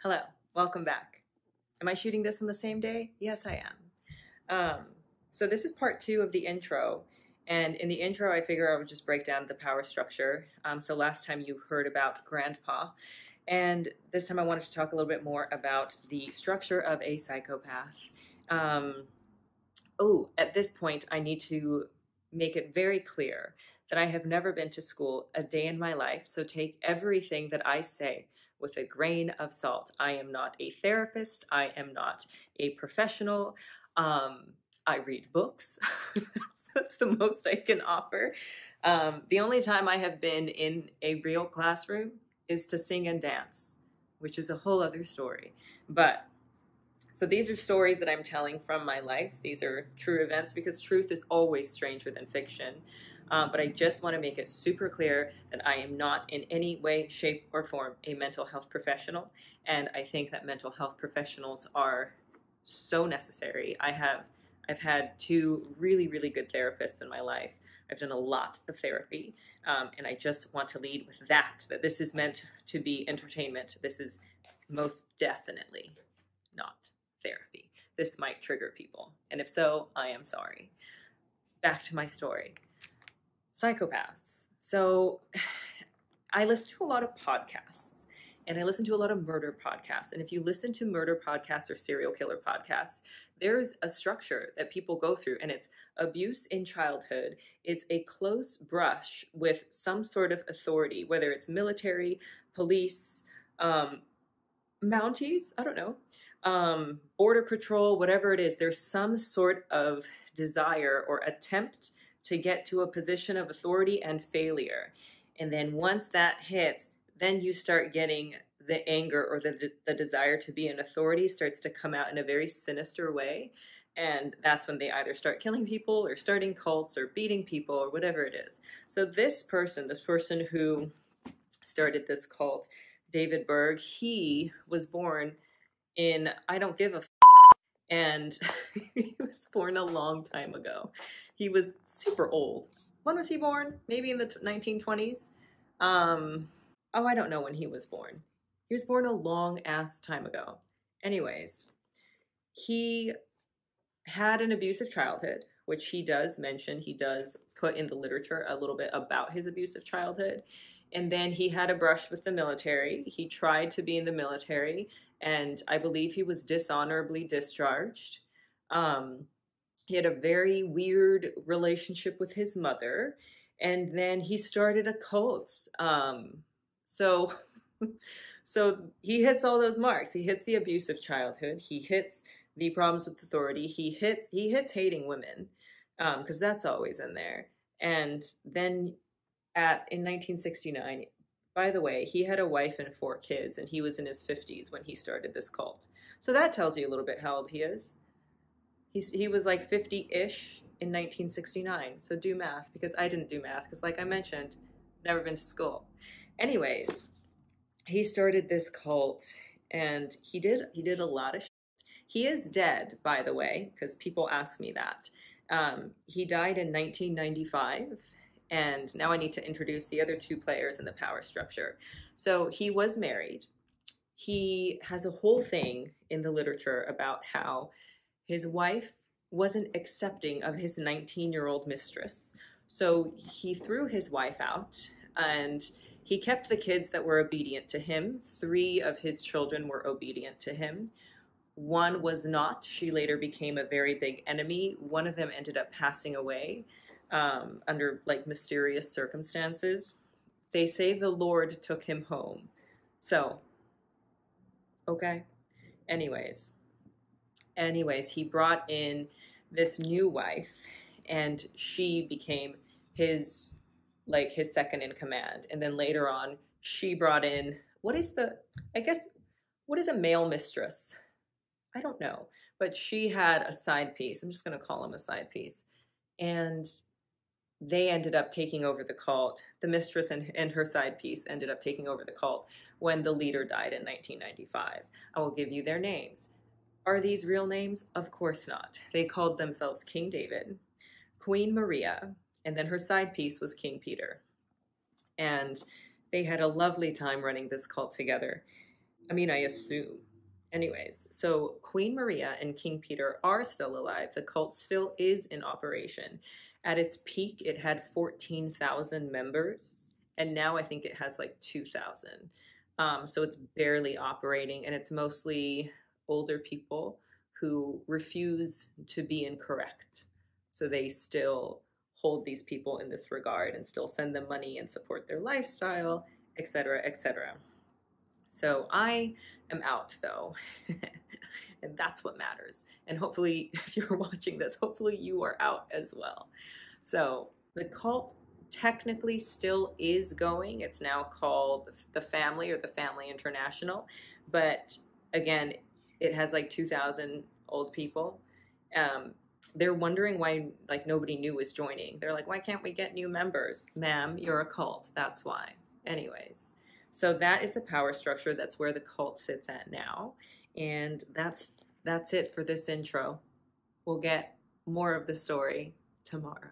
Hello, welcome back. Am I shooting this on the same day? Yes, I am. So this is part 2 of the intro. And in the intro, I figure I would just break down the power structure. So last time you heard about Grandpa. And this time I wanted to talk a little bit more about the structure of a psychopath. At this point, I need to make it very clear that I have never been to school a day in my life. So take everything that I say with a grain of salt. I am not a therapist. I am not a professional. I read books. That's the most I can offer. The only time I have been in a real classroom is to sing and dance, which is a whole other story. So these are stories that I'm telling from my life. These are true events because truth is always stranger than fiction. But I just want to make it super clear that I am not in any way, shape, or form a mental health professional. And I think that mental health professionals are so necessary. I've had 2 really, really good therapists in my life. I've done a lot of therapy. And I just want to lead with that this is meant to be entertainment. This is most definitely not therapy. This might trigger people. And if so, I am sorry. Back to my story. Psychopaths. So I listen to a lot of podcasts and I listen to a lot of murder podcasts. And if you listen to murder podcasts or serial killer podcasts, there's a structure that people go through, and it's abuse in childhood. It's a close brush with some sort of authority, whether it's military, police, Mounties, I don't know, border patrol, whatever it is. There's some sort of desire or attempt to get to a position of authority and failure. And then once that hits, then you start getting the anger or the desire to be an authority starts to come out in a very sinister way. And that's when they either start killing people or starting cults or beating people or whatever it is. So this person who started this cult, David Berg, he was born in I don't give a and he was born a long time ago. He was super old. When was he born? Maybe in the 1920s? I don't know when he was born. He was born a long ass time ago. Anyways, he had an abusive childhood, which he does mention. He does put in the literature a little bit about his abusive childhood. And then he had a brush with the military. He tried to be in the military, and I believe he was dishonorably discharged. He had a very weird relationship with his mother, and then he started a cult. So he hits all those marks. He hits the abusive childhood. He hits the problems with authority. He hits hating women, because that's always in there. And then in 1969, by the way, he had a wife and 4 kids, and he was in his 50s when he started this cult. So that tells you a little bit how old he is. He was like 50-ish in 1969. So do math, because I didn't do math, because like I mentioned, never been to school. Anyways, he started this cult, and he did a lot of shit. He is dead, by the way, because people ask me that. He died in 1995. And now I need to introduce the other 2 players in the power structure. So he was married. He has a whole thing in the literature about how his wife wasn't accepting of his 19-year-old mistress. So he threw his wife out, and he kept the kids that were obedient to him. 3 of his children were obedient to him. 1 was not. She later became a very big enemy. One of them ended up passing away under like mysterious circumstances. They say the Lord took him home. So, okay. Anyways, he brought in this new wife, and she became his second in command. And then later on, she brought in, what is a male mistress? I don't know, but she had a side piece. I'm just going to call him a side piece. And they ended up taking over the cult. The mistress and her side piece ended up taking over the cult when the leader died in 1995. I will give you their names. Are these real names? Of course not. They called themselves King David, Queen Maria, and then her side piece was King Peter. And they had a lovely time running this cult together. I mean, I assume. Anyways, so Queen Maria and King Peter are still alive. The cult still is in operation. At its peak, it had 14,000 members, and now I think it has like 2,000. So it's barely operating, and it's mostly older people who refuse to be incorrect. So they still hold these people in this regard and still send them money and support their lifestyle, etc., etc. So I am out though. And that's what matters. And hopefully, if you're watching this, hopefully you are out as well. So the cult technically still is going. It's now called the Family or the Family International. But again, it has like 2,000 old people. They're wondering why like nobody new is joining. They're like, why can't we get new members? Ma'am, you're a cult. That's why. Anyways. So that is the power structure. That's where the cult sits at now. And that's it for this intro. We'll get more of the story tomorrow.